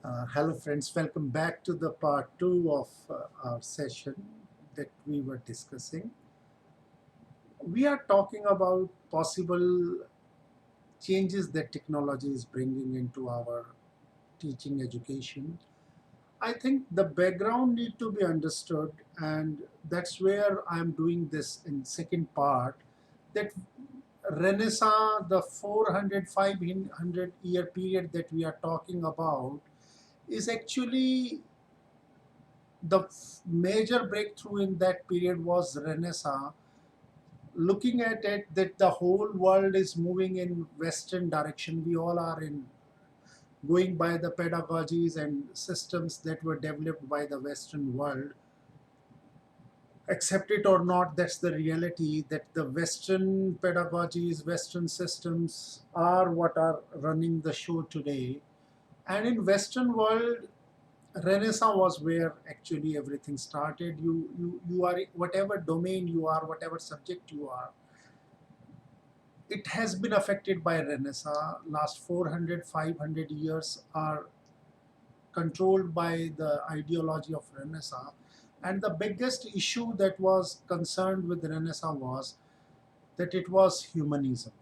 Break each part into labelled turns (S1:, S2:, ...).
S1: Hello friends, welcome back to the part 2 of our session that we were discussing. We are talking about possible changes that technology is bringing into our teaching education. I think the background need to be understood, and that's where I'm doing this in second part, that Renaissance, the 400, 500 year period that we are talking about is actually the major breakthrough in that period was Renaissance. Looking at it, that the whole world is moving in Western direction. We all are in going by the pedagogies and systems that were developed by the Western world. Accept it or not, that's the reality. That the Western pedagogies, Western systems are what are running the show today. And in Western world, Renaissance was where actually everything started. You are whatever domain you are, whatever subject you are. It has been affected by Renaissance. Last 400, 500 years are controlled by the ideology of Renaissance. And the biggest issue that was concerned with Renaissance was that it was humanism.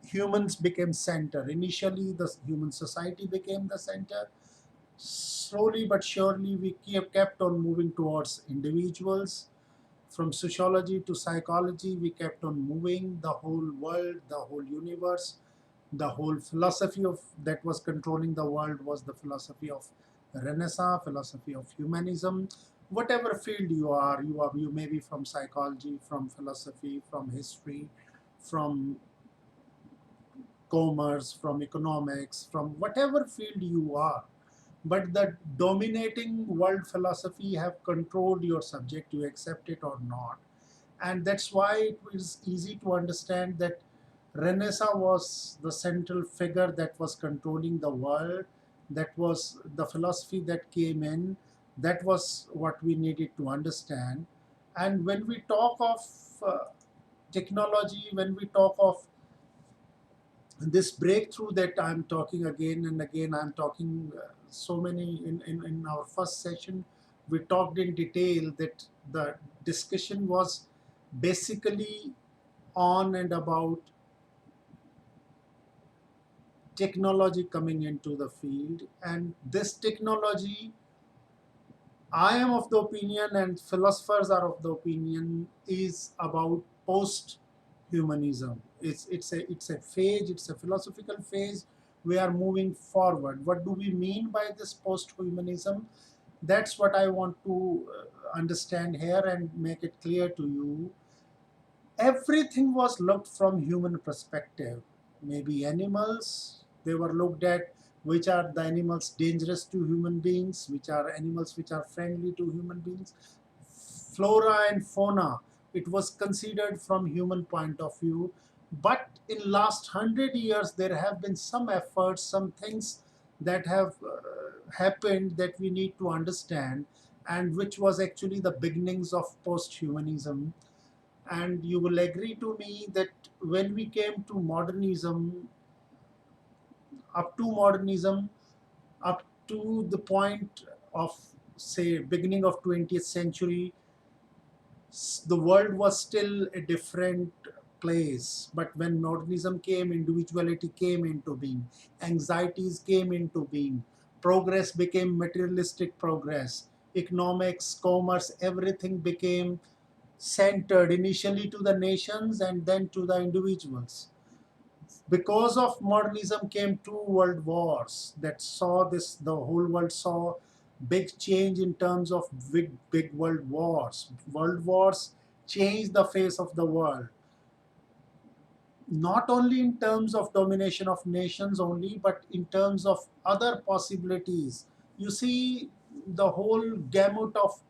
S1: Humans became center. Initially, the human society became the center. Slowly but surely, we kept on moving towards individuals. From sociology to psychology, we kept on moving. The whole world, the whole universe, the whole philosophy of that was controlling the world was the philosophy of Renaissance, philosophy of humanism. Whatever field you may be from psychology, from philosophy, from history, from commerce, from economics, from whatever field you are. But the dominating world philosophy have controlled your subject, you accept it or not. And that's why it is easy to understand that Renaissance was the central figure that was controlling the world. That was the philosophy that came in. That was what we needed to understand. And when we talk of uh, technology, when we talk of this breakthrough that I'm talking again and again, I'm talking so many in our first session, we talked in detail that the discussion was basically on and about technology coming into the field. And this technology, I am of the opinion, and philosophers are of the opinion, is about post-humanism. It's a phase. It's a philosophical phase. We are moving forward. What do we mean by this post-humanism? That's what I want to understand here and make it clear to you. Everything was looked from human perspective. Maybe animals, they were looked at, which are the animals dangerous to human beings, which are animals which are friendly to human beings. Flora and fauna, it was considered from human point of view. But in last 100 years there have been some efforts, some things that have happened that we need to understand, and which was actually the beginnings of post-humanism. And you will agree to me that when we came to modernism, up to modernism, up to the point of, say, beginning of 20th century, the world was still a different place. But when modernism came, individuality came into being, anxieties came into being, progress became materialistic progress, economics, commerce, everything became centered initially to the nations and then to the individuals. Because of modernism came two world wars that saw this, the whole world saw big change in terms of big world wars. World wars changed the face of the world, not only in terms of domination of nations only, but in terms of other possibilities. You see, the whole gamut of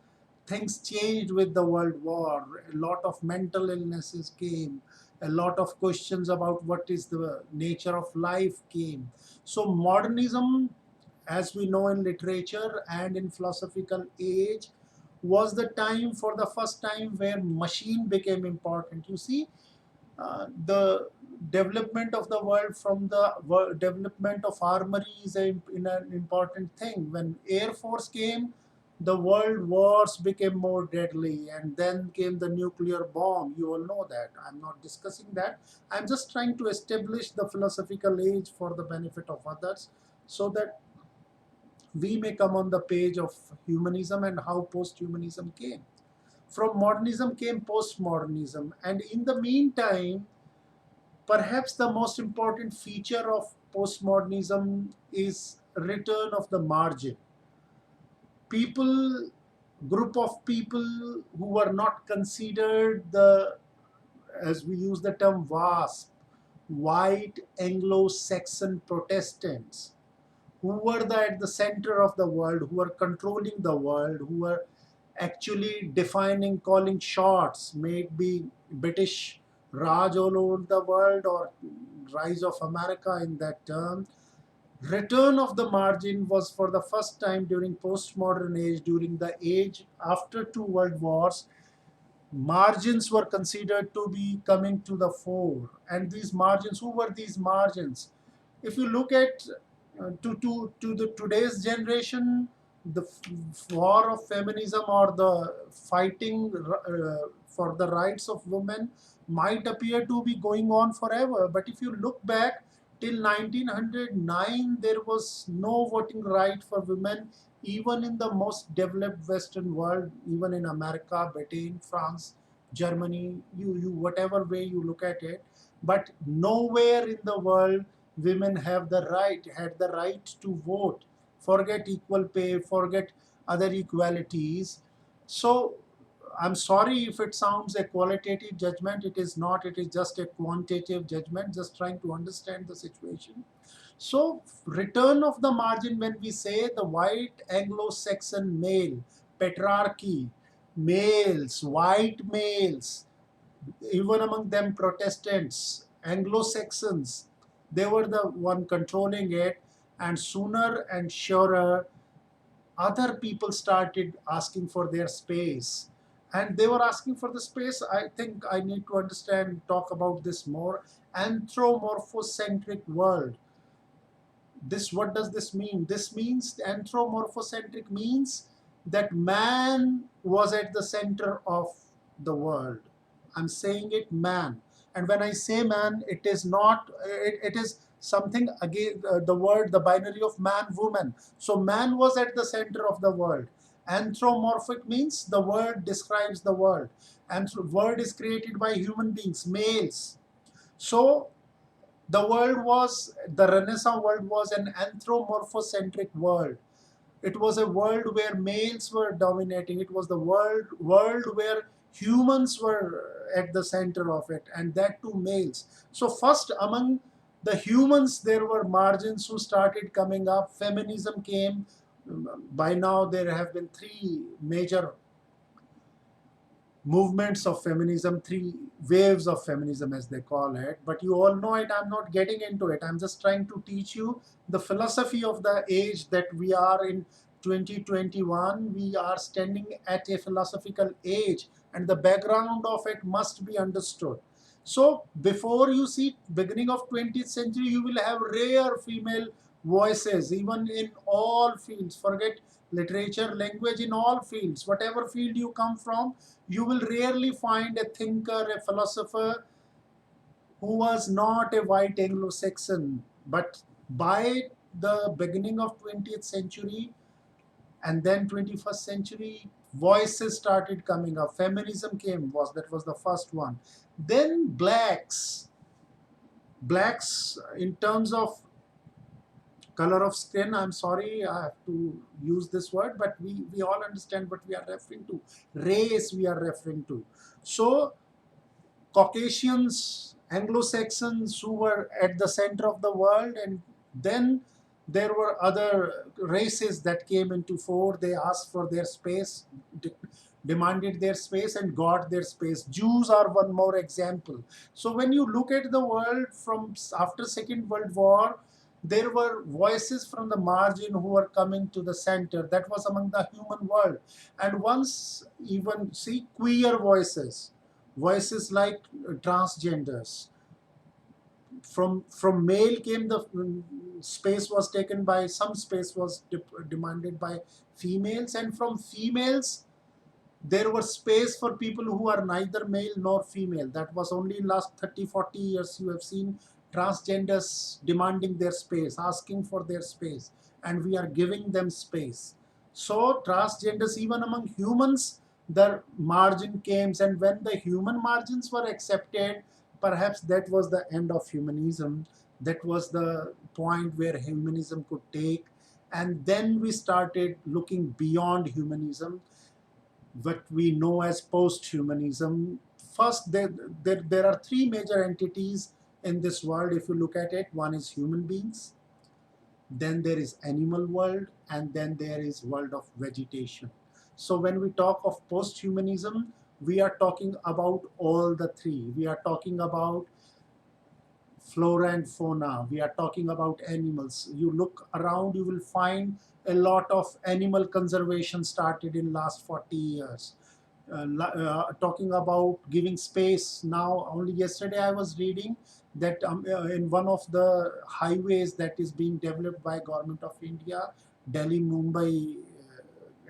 S1: things changed with the world war. A lot of mental illnesses came, a lot of questions about what is the nature of life came. So modernism, as we know in literature and in philosophical age, was the time, for the first time, where machine became important. You see, The development of the world from the development of armory is an important thing. When Air Force came, the world wars became more deadly, and then came the nuclear bomb. You all know that. I'm not discussing that. I'm just trying to establish the philosophical age for the benefit of others, so that we may come on the page of humanism and how post-humanism came. From modernism came postmodernism, and in the meantime, perhaps the most important feature of postmodernism is return of the margin. People, group of people who were not considered the, as we use the term WASP, white Anglo-Saxon Protestants, who were at the center of the world, who were controlling the world, who were actually defining, calling shots, may it be British Raj all over the world or rise of America in that term. Return of the margin was for the first time during postmodern age, during the age after two world wars. Margins were considered to be coming to the fore. And these margins, who were these margins? If you look at to the today's generation, the war of feminism or the fighting for the rights of women might appear to be going on forever. But if you look back till 1909, there was no voting right for women, even in the most developed Western world, even in America, Britain, France, Germany, you whatever way you look at it. But nowhere in the world women had the right to vote. Forget equal pay, forget other equalities. So I'm sorry if it sounds a qualitative judgment. It is not. It is just a quantitative judgment, just trying to understand the situation. So return of the margin, when we say the white Anglo-Saxon male, patriarchy, males, white males, even among them Protestants, Anglo-Saxons, they were the one controlling it, and sooner and surer other people started asking for their space. And they were asking for the space. I think I need to understand, talk about this more. Anthropomorphocentric world. This, what does this mean? This means anthropomorphocentric means that man was at the center of the world. I'm saying it, man. And when I say man, it is not, it is something again, the word, the binary of man, woman. So man was at the center of the world. Anthropomorphic means the word describes the world. And word is created by human beings, males. So the Renaissance world was an anthropomorphocentric world. It was a world where males were dominating. It was the world where humans were at the center of it, and that too males. So first among the humans, there were margins who started coming up. Feminism came. By now there have been three major movements of feminism, three waves of feminism as they call it. But you all know it, I'm not getting into it. I'm just trying to teach you the philosophy of the age that we are in. 2021, we are standing at a philosophical age, and the background of it must be understood. So before you see beginning of 20th century, you will have rare female voices, even in all fields. Forget literature, language, in all fields. Whatever field you come from, you will rarely find a thinker, a philosopher who was not a white Anglo-Saxon. But by the beginning of 20th century and then 21st century, voices started coming up. Feminism came, that was the first one. Then blacks in terms of color of skin, I'm sorry I have to use this word, but we all understand what we are referring to. Race we are referring to. So Caucasians, Anglo-Saxons who were at the center of the world, and then there were other races that came into fore. They asked for their space, demanded their space, and got their space. Jews are one more example. So when you look at the world from after Second World War, there were voices from the margin who were coming to the center. That was among the human world. And once, even see, queer voices voices like transgenders. From male came the space was taken by, some space was demanded by females, and from females there was space for people who are neither male nor female. That was only in last 30-40 years you have seen transgenders demanding their space, asking for their space, and we are giving them space. So transgenders, even among humans, the margin came, and when the human margins were accepted, perhaps that was the end of humanism. That was the point where humanism could take, and then we started looking beyond humanism, what we know as posthumanism. First, there are three major entities in this world. If you look at it, one is human beings, then there is animal world, and then there is world of vegetation. So when we talk of posthumanism, we are talking about all the three. We are talking about flora and fauna. We are talking about animals. You look around, you will find a lot of animal conservation started in last 40 years. Talking about giving space. Now, only yesterday I was reading that in one of the highways that is being developed by Government of India, Delhi Mumbai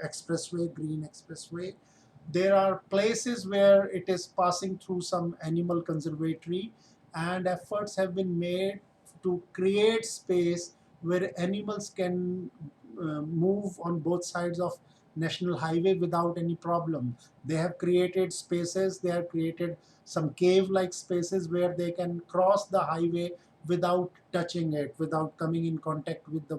S1: expressway, green expressway, there are places where it is passing through some animal conservatory, and efforts have been made to create space where animals can move on both sides of national highway without any problem. They have created spaces, they have created some cave like spaces where they can cross the highway without touching it, without coming in contact with the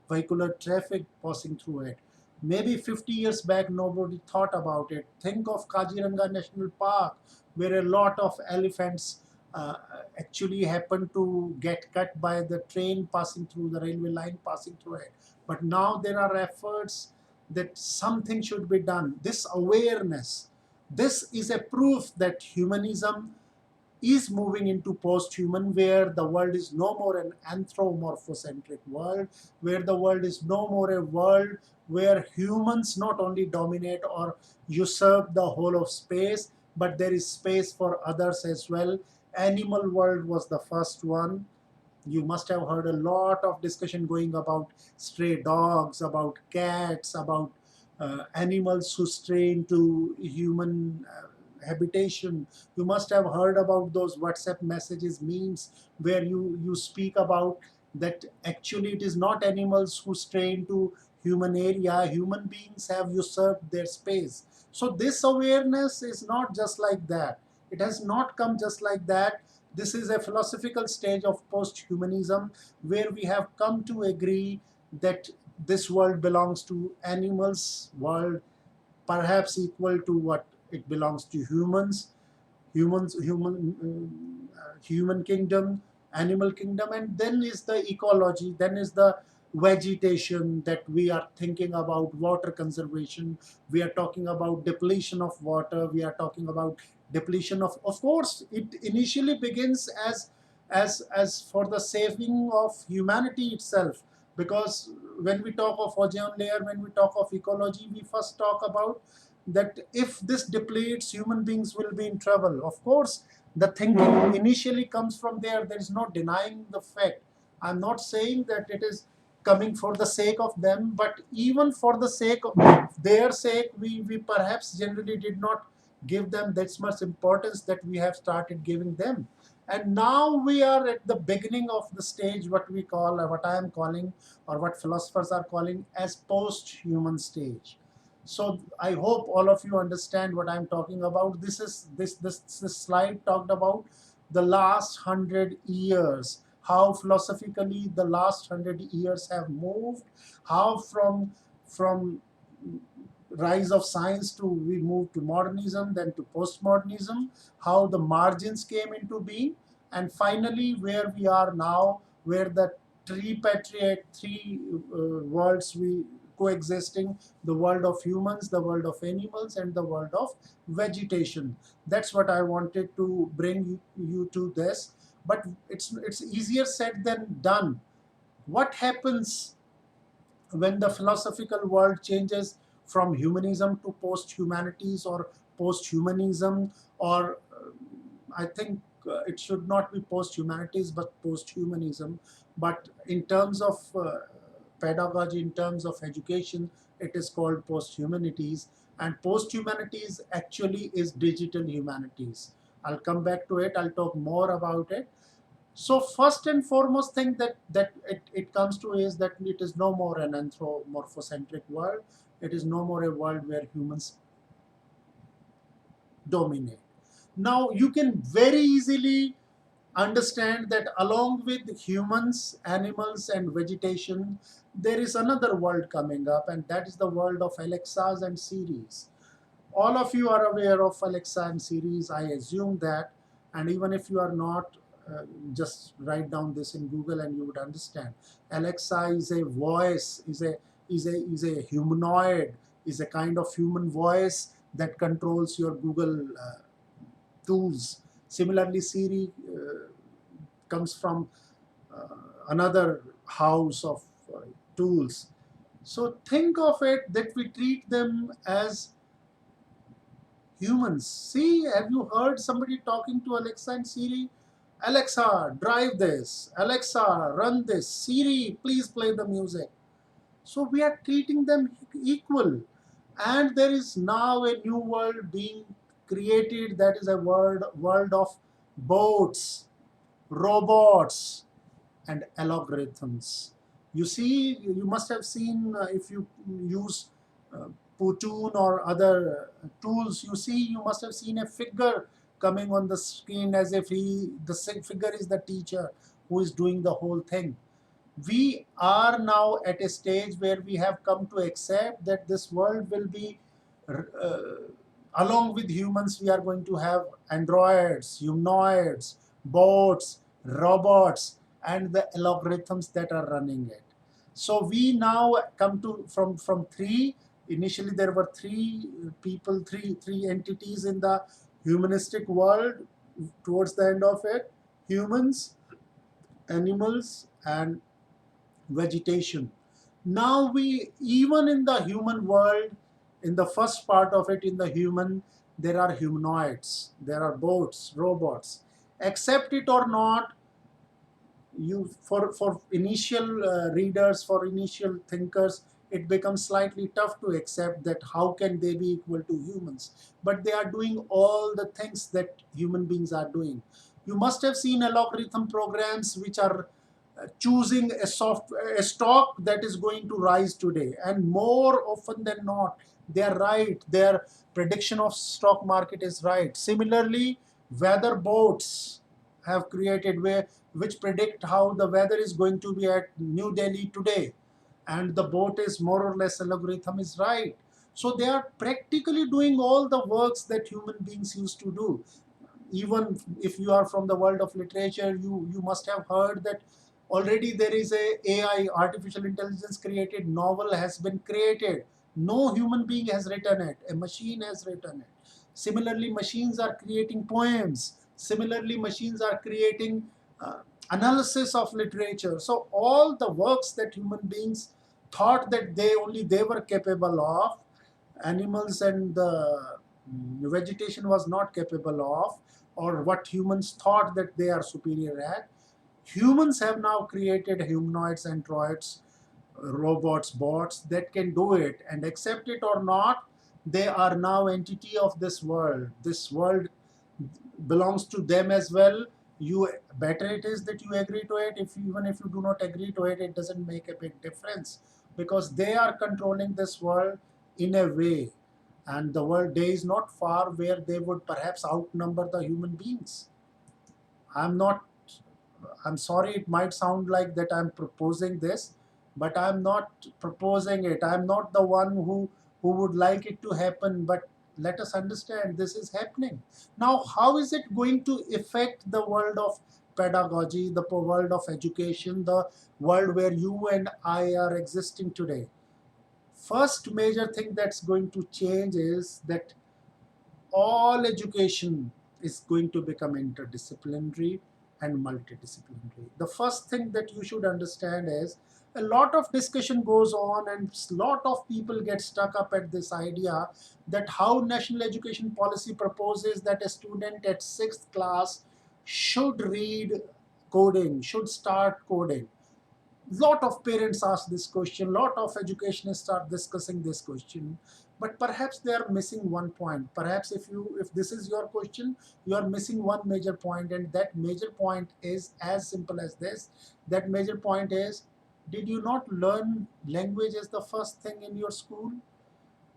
S1: vehicular traffic passing through it. Maybe 50 years back, nobody thought about it. Think of Kaziranga National Park, where a lot of elephants uh, actually happen to get cut by the train passing through, the railway line passing through it. But now there are efforts that something should be done. This awareness, this is a proof that humanism is moving into post-human, where the world is no more an anthropomorphocentric world, where the world is no more a world where humans not only dominate or usurp the whole of space, but there is space for others as well. Animal world was the first one. You must have heard a lot of discussion going about stray dogs, about cats, about animals who stray into human habitation. You must have heard about those WhatsApp messages, memes, where you speak about that actually it is not animals who stray into human area, human beings have usurped their space. So this awareness is not just like that. It has not come just like that. This is a philosophical stage of post-humanism, where we have come to agree that this world belongs to animals world, perhaps equal to what it belongs to humans, human kingdom, animal kingdom, and then is the ecology, then is the vegetation, that we are thinking about water conservation, we are talking about depletion of water, we are talking about depletion of course it initially begins as for the saving of humanity itself, because when we talk of ozone layer, when we talk of ecology, we first talk about that if this depletes, human beings will be in trouble. Of course, the thinking initially comes from there. There is no denying the fact. I'm not saying that it is coming for the sake of them, but even for the sake of their sake, we perhaps generally did not give them that much importance that we have started giving them. And now we are at the beginning of the stage, what we call, or what I am calling, or what philosophers are calling as post-human stage. So I hope all of you understand what I'm talking about. This slide talked about the last 100 years, how philosophically the last 100 years have moved, how from rise of science to we moved to modernism, then to postmodernism, how the margins came into being, and finally where we are now, where the three worlds we coexisting, the world of humans, the world of animals, and the world of vegetation. That's what I wanted to bring you to this. But it's easier said than done. What happens when the philosophical world changes from humanism to post-humanities or post-humanism, or I think it should not be post-humanities but post-humanism. But in terms of pedagogy, in terms of education, it is called post-humanities. And post-humanities actually is digital humanities. I'll come back to it. I'll talk more about it. So first and foremost thing that it comes to is that it is no more an anthropomorphocentric world. It is no more a world where humans dominate. Now you can very easily understand that along with humans, animals, and vegetation, there is another world coming up, and that is the world of Alexas and Siris. All of you are aware of Alexa and Siris, I assume that, and even if you are not, just write down this in Google and you would understand. Alexa is a voice, is a humanoid, is a kind of human voice that controls your Google tools. Similarly, Siri comes from another house of tools. So think of it that we treat them as humans. See, have you heard somebody talking to Alexa and Siri? Alexa, drive this. Alexa, run this. Siri, please play the music. So we are treating them equal. And there is now a new world being created, that is a world of bots, robots, and algorithms. You see, you must have seen, if you use uh, Putun or other tools, you must have seen a figure coming on the screen as if the figure is the teacher who is doing the whole thing. We are now at a stage where we have come to accept that this world will be, uh, along with humans, we are going to have androids, humanoids, bots, robots, and the algorithms that are running it. So we now come to from three. Initially, there were three people, three entities in the humanistic world. Towards the end of it, humans, animals, and vegetation. Now we, even in the human world, in the first part of it, in the human, there are humanoids, there are bots, robots. Accept it or not, you for initial readers, for initial thinkers, it becomes slightly tough to accept that how can they be equal to humans, but they are doing all the things that human beings are doing. You must have seen algorithm programs which are choosing a stock that is going to rise today, and more often than not they are right, their prediction of stock market is right. Similarly, weather boats have created where which predict how the weather is going to be at New Delhi today, and the boat is more or less algorithm is right. So they are practically doing all the works that human beings used to do. Even if you are from the world of literature, you must have heard that already there is a AI, artificial intelligence created novel has been created. No human being has written it, a machine has written it. Similarly, machines are creating poems. Similarly, machines are creating uh, analysis of literature. So all the works that human beings thought that they were capable of, animals and the vegetation was not capable of, or what humans thought that they are superior at, humans have now created humanoids, androids, robots, bots that can do it. And accept it or not, they are now entity of this world. This world belongs to them as well. You, better it is that you agree to it. If even if you do not agree to it, it doesn't make a big difference, because they are controlling this world in a way. And the world day is not far where they would perhaps outnumber the human beings. I'm not, I'm sorry, it might sound like that I'm proposing this, but I'm not proposing it. I'm not the one who would like it to happen, but let us understand this is happening. Now, how is it going to affect the world of pedagogy, the world of education, the world where you and I are existing today? First major thing that's going to change is that all education is going to become interdisciplinary and multidisciplinary. The first thing that you should understand is a lot of discussion goes on, and a lot of people get stuck up at this idea that how national education policy proposes that a student at 6th class should read coding, should start coding. Lot of parents ask this question, lot of educationists start discussing this question, but perhaps they are missing one point. Perhaps if this is your question, you are missing one major point, and that major point is as simple as this. That major point is, did you not learn language as the first thing in your school?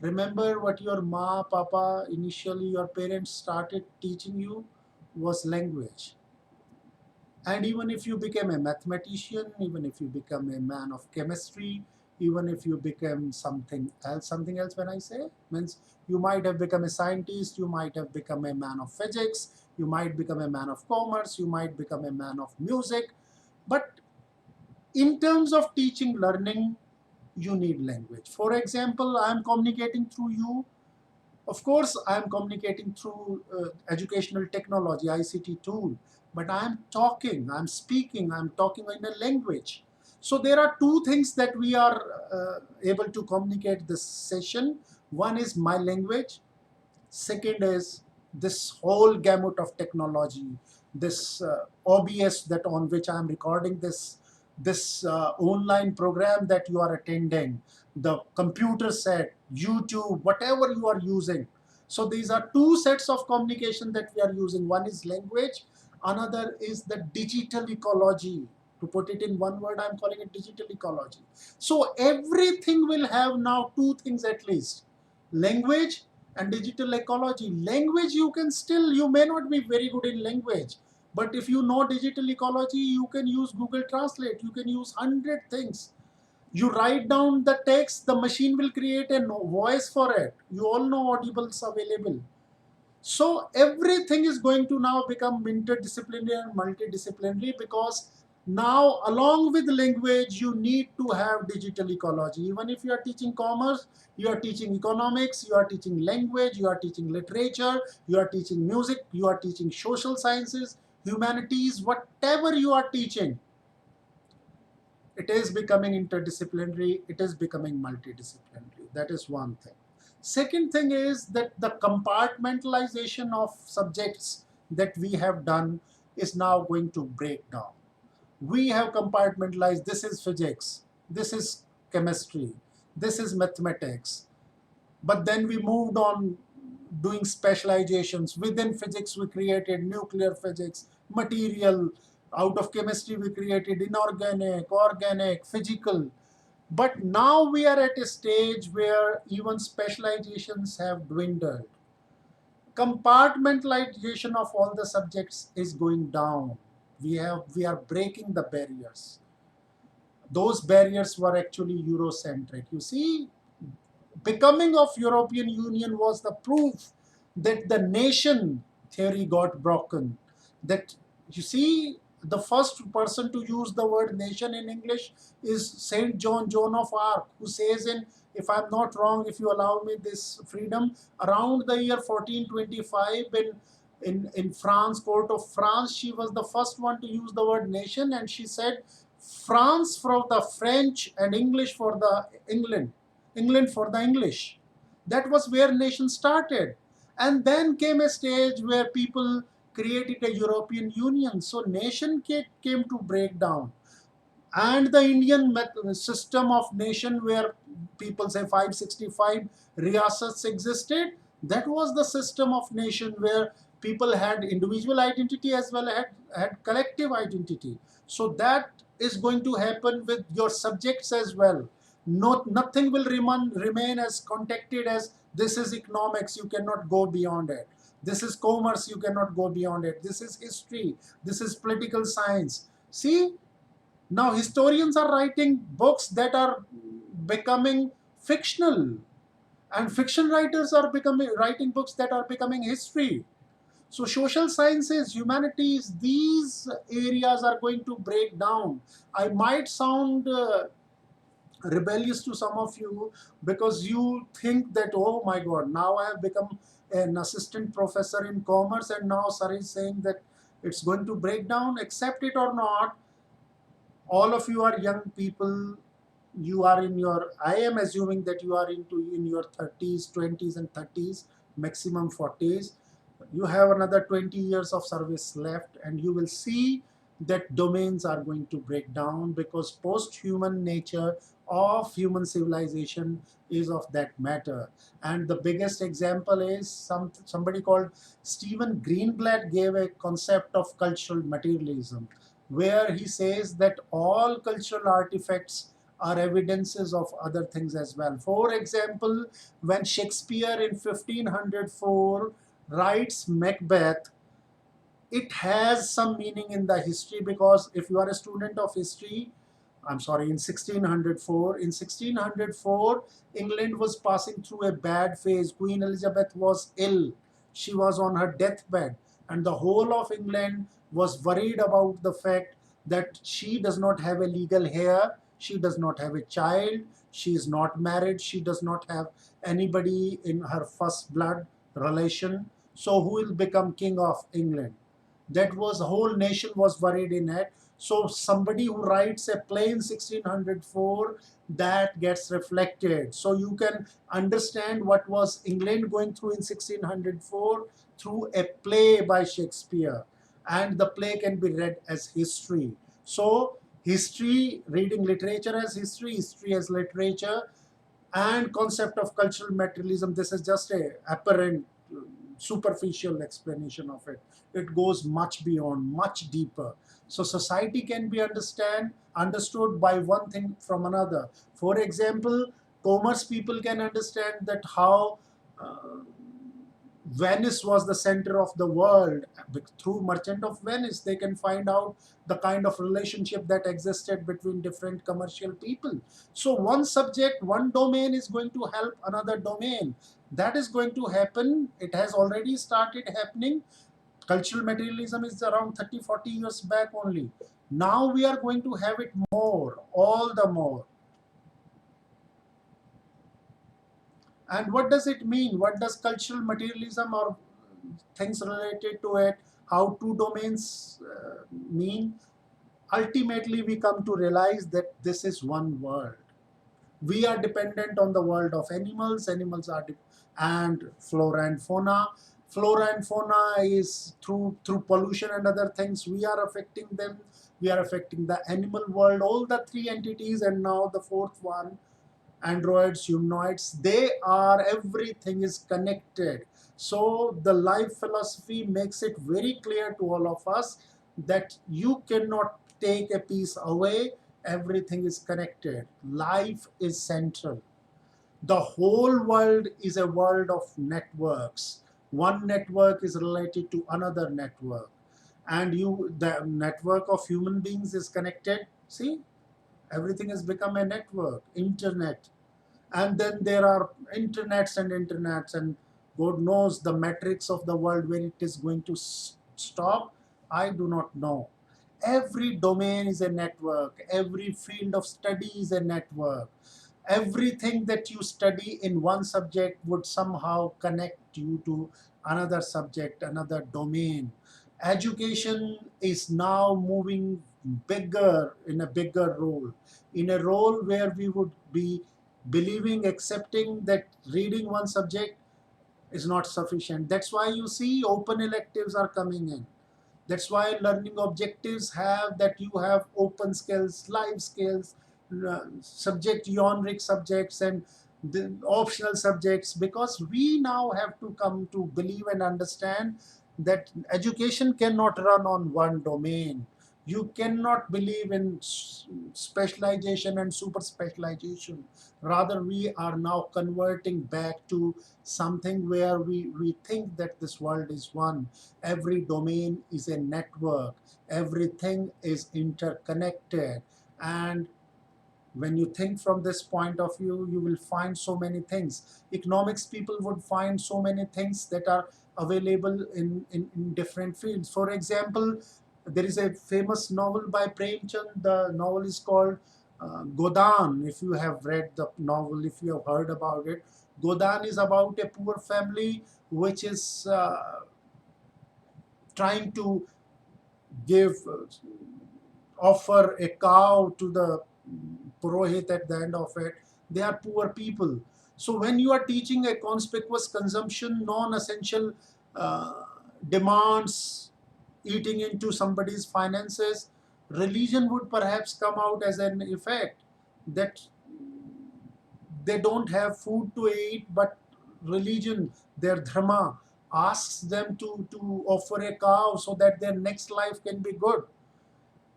S1: Remember what your ma, papa, initially your parents started teaching you was language. And even if you become a mathematician, even if you become a man of chemistry, even if you become something else when I say, means you might have become a scientist, you might have become a man of physics, you might become a man of commerce, you might become a man of music. But in terms of teaching, learning, you need language. For example, I am communicating through you. Of course, I am communicating through educational technology, ICT tool, but I am talking, I am speaking, I am talking in a language. So there are two things that we are able to communicate this session. One is my language. Second is this whole gamut of technology, this OBS that on which I am recording this online program that you are attending, the computer set, YouTube, whatever you are using. So these are two sets of communication that we are using. One is language, another is the digital ecology. To put it in one word, I'm calling it digital ecology. So everything will have now two things at least: language and digital ecology. Language, you may not be very good in language, but if you know digital ecology, you can use Google Translate, you can use 100 things. You write down the text, the machine will create a voice for it. You all know Audible's available. So everything is going to now become interdisciplinary and multidisciplinary, because now along with language you need to have digital ecology. Even if you are teaching commerce, you are teaching economics, you are teaching language, you are teaching literature, you are teaching music, you are teaching social sciences, humanities, whatever you are teaching, it is becoming interdisciplinary, it is becoming multidisciplinary. That is one thing. Second thing is that the compartmentalization of subjects that we have done is now going to break down. We have compartmentalized, this is physics, this is chemistry, this is mathematics, but then we moved on doing specializations. Within physics, we created nuclear physics, material. Out of chemistry, we created inorganic, organic, physical. But now we are at a stage where even specializations have dwindled. Compartmentalization of all the subjects is going down. We are breaking the barriers. Those barriers were actually Eurocentric. You see, becoming of European Union was the proof that the nation theory got broken. That, you see, the first person to use the word nation in English is Saint John, Joan of Arc, who says in, if I'm not wrong, if you allow me this freedom, around the year 1425 in France, court of France, she was the first one to use the word nation, and she said, France for the French and English for the England for the English. That was where nation started. And then came a stage where people created a European Union. So nation came to break down. And the Indian system of nation, where people say 565 riyasats existed, that was the system of nation where people had individual identity as well as had collective identity. So that is going to happen with your subjects as well. Nothing will remain as contacted as this is economics, you cannot go beyond it. This is commerce, you cannot go beyond it. This is history, this is political science. See, now historians are writing books that are becoming fictional, and fiction writers are becoming writing books that are becoming history. So social sciences, humanities, these areas are going to break down. I might sound rebellious to some of you, because you think that, oh my God, now I have become an assistant professor in commerce and now sir is saying that it's going to break down. Accept it or not, all of you are young people, you are in your, I am assuming that you are in your 30s, 20s and 30s, maximum 40s. You have another 20 years of service left, and you will see that domains are going to break down, because post-human nature of human civilization is of that matter. And the biggest example is somebody called Stephen Greenblatt gave a concept of cultural materialism, where he says that all cultural artifacts are evidences of other things as well. For example, when Shakespeare in 1504 writes Macbeth, it has some meaning in the history, because if you are a student of history, I'm sorry, in 1604, England was passing through a bad phase. Queen Elizabeth was ill. She was on her deathbed, and the whole of England was worried about the fact that she does not have a legal heir, she does not have a child, she is not married, she does not have anybody in her first blood relation. So who will become king of England? That was, the whole nation was worried in it. So somebody who writes a play in 1604, that gets reflected. So you can understand what was England going through in 1604 through a play by Shakespeare. And the play can be read as history. So history, reading literature as history, history as literature, and concept of cultural materialism, this is just a apparent superficial explanation of it. It goes much beyond, much deeper. So society can be understood by one thing from another. For example, commerce people can understand that how Venice was the center of the world. Through Merchant of Venice, they can find out the kind of relationship that existed between different commercial people. So one subject, one domain is going to help another domain. That is going to happen. It has already started happening. Cultural materialism is around 30, 40 years back only. Now we are going to have it more, all the more. And what does it mean? What does cultural materialism or things related to it, how two domains mean? Ultimately, we come to realize that this is one world. We are dependent on the world of animals. Animals are, and flora and fauna. Flora and fauna is through pollution and other things. We are affecting them. We are affecting the animal world. All the three entities, and now the fourth one, androids, humanoids, they are, everything is connected. So the life philosophy makes it very clear to all of us that you cannot take a piece away, everything is connected. Life is central. The whole world is a world of networks. One network is related to another network, and the network of human beings is connected. See, everything has become a network, internet. And then there are internets, and God knows the metrics of the world, where it is going to stop, I do not know. Every domain is a network, every field of study is a network. Everything that you study in one subject would somehow connect you to another subject, another domain. Education is now moving bigger, in a bigger role, in a role where we would be believing, accepting that reading one subject is not sufficient. That's why you see open electives are coming in. That's why learning objectives have that you have open skills, life skills, subject, honorific subjects, and the optional subjects, because we now have to come to believe and understand that education cannot run on one domain. You cannot believe in specialization and super specialization. Rather, we are now converting back to something where we think that this world is one. Every domain is a network. Everything is interconnected. And when you think from this point of view, you will find so many things. Economics people would find so many things that are available in different fields. For example, there is a famous novel by Premchand. The novel is called Godan. If you have read the novel, if you have heard about it, Godan is about a poor family which is trying to give offer a cow to the purohit at the end of it, they are poor people. So when you are teaching a conspicuous consumption, non-essential uh, demands eating into somebody's finances, religion would perhaps come out as an effect that they don't have food to eat, but religion, their dharma, asks them to offer a cow so that their next life can be good.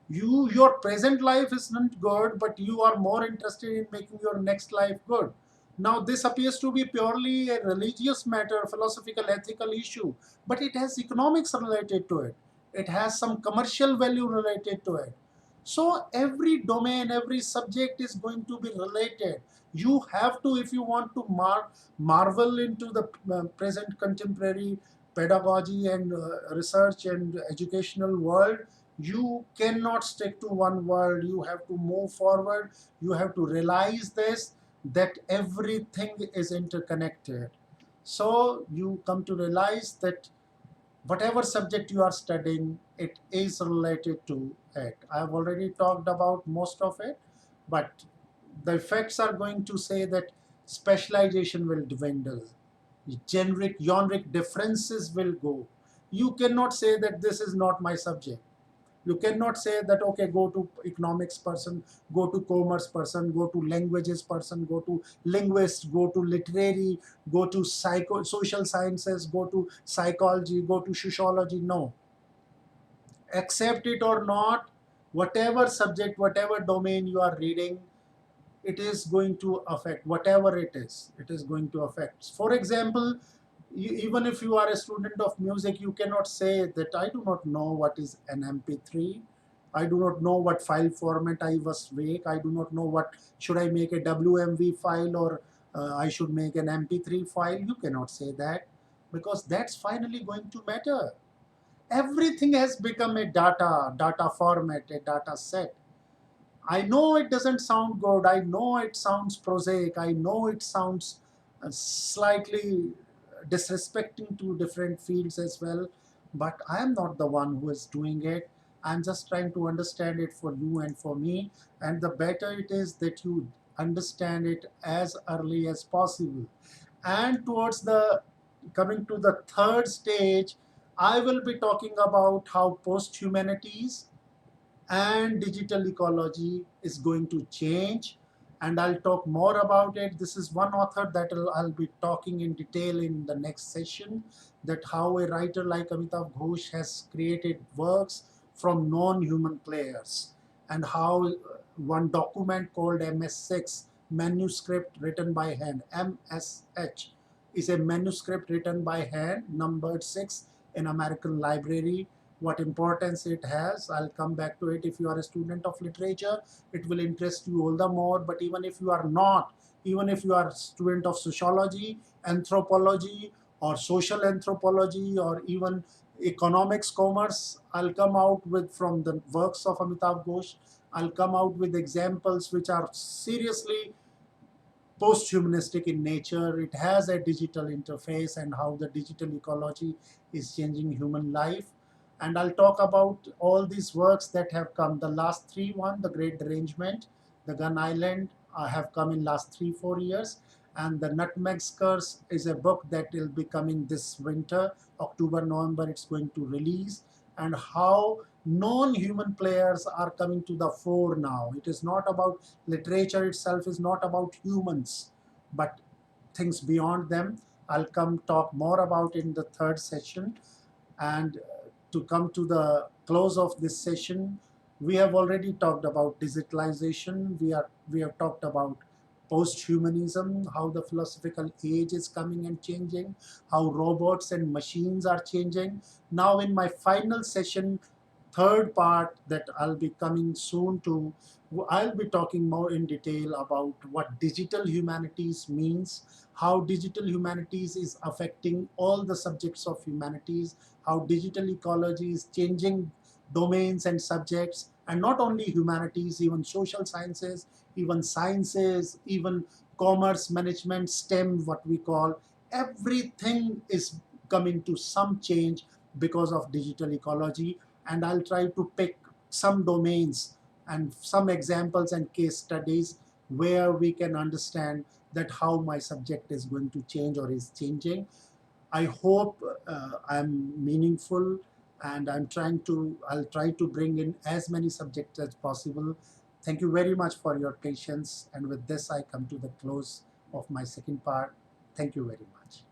S1: Your present life isn't good, but you are more interested in making your next life good. Now this appears to be purely a religious matter, philosophical, ethical issue, but it has economics related to it, it has some commercial value related to it. So every domain, every subject is going to be related. You have to, if you want to marvel into the present contemporary pedagogy and research and educational world, you cannot stick to one world. You have to move forward. You have to realize this, that everything is interconnected. So you come to realize that whatever subject you are studying, it is related to it. I have already talked about most of it, but the effects are going to say that specialization will dwindle, generic differences will go. You cannot say that this is not my subject. You cannot say that, okay, go to economics person, go to commerce person, go to languages person, go to linguist, go to literary, go to social sciences, go to psychology, go to sociology. No, accept it or not, whatever subject, whatever domain you are reading, it is going to affect. Whatever it is going to affect. For example, even if you are a student of music, you cannot say that I do not know what is an MP3. I do not know what file format I must make. I do not know what should I make a WMV file, or I should make an MP3 file. You cannot say that, because that's finally going to matter. Everything has become a data format, a data set. I know it doesn't sound good. I know it sounds prosaic. I know it sounds slightly disrespecting to different fields as well. But I am not the one who is doing it. I'm just trying to understand it for you and for me. And the better it is that you understand it as early as possible. And towards the coming to the third stage, I will be talking about how post-humanities and digital ecology is going to change, and I'll talk more about it. This is one author that I'll be talking in detail in the next session, that how a writer like Amitav Ghosh has created works from non-human players, and how one document called MS6, manuscript written by hand, MSH, is a manuscript written by hand, numbered 6, in American library, what importance it has. I'll come back to it. If you are a student of literature, it will interest you all the more. But even if you are not, even if you are a student of sociology, anthropology, or social anthropology, or even economics, commerce, I'll come out with, from the works of Amitav Ghosh, I'll come out with examples which are seriously post-humanistic in nature. It has a digital interface, and how the digital ecology is changing human life. And I'll talk about all these works that have come. The last three, one, The Great Derangement, The Gun Island, have come in last 3-4 years. And The Nutmeg's Curse is a book that will be coming this winter, October, November, it's going to release. And how non-human players are coming to the fore now. It is not about, literature itself is not about humans, but things beyond them. I'll come talk more about in the third session. And to come to the close of this session, we have already talked about digitalization. We have talked about post-humanism, how the philosophical age is coming and changing, how robots and machines are changing. Now in my final session, third part that I'll be coming soon to, I'll be talking more in detail about what digital humanities means, how digital humanities is affecting all the subjects of humanities, how digital ecology is changing domains and subjects, and not only humanities, even social sciences, even commerce, management, STEM, what we call, everything is coming to some change because of digital ecology. And I'll try to pick some domains and some examples and case studies where we can understand that how my subject is going to change or is changing. I hope I'm meaningful, and I'll try to bring in as many subjects as possible. Thank you very much for your patience. And with this, I come to the close of my second part. Thank you very much.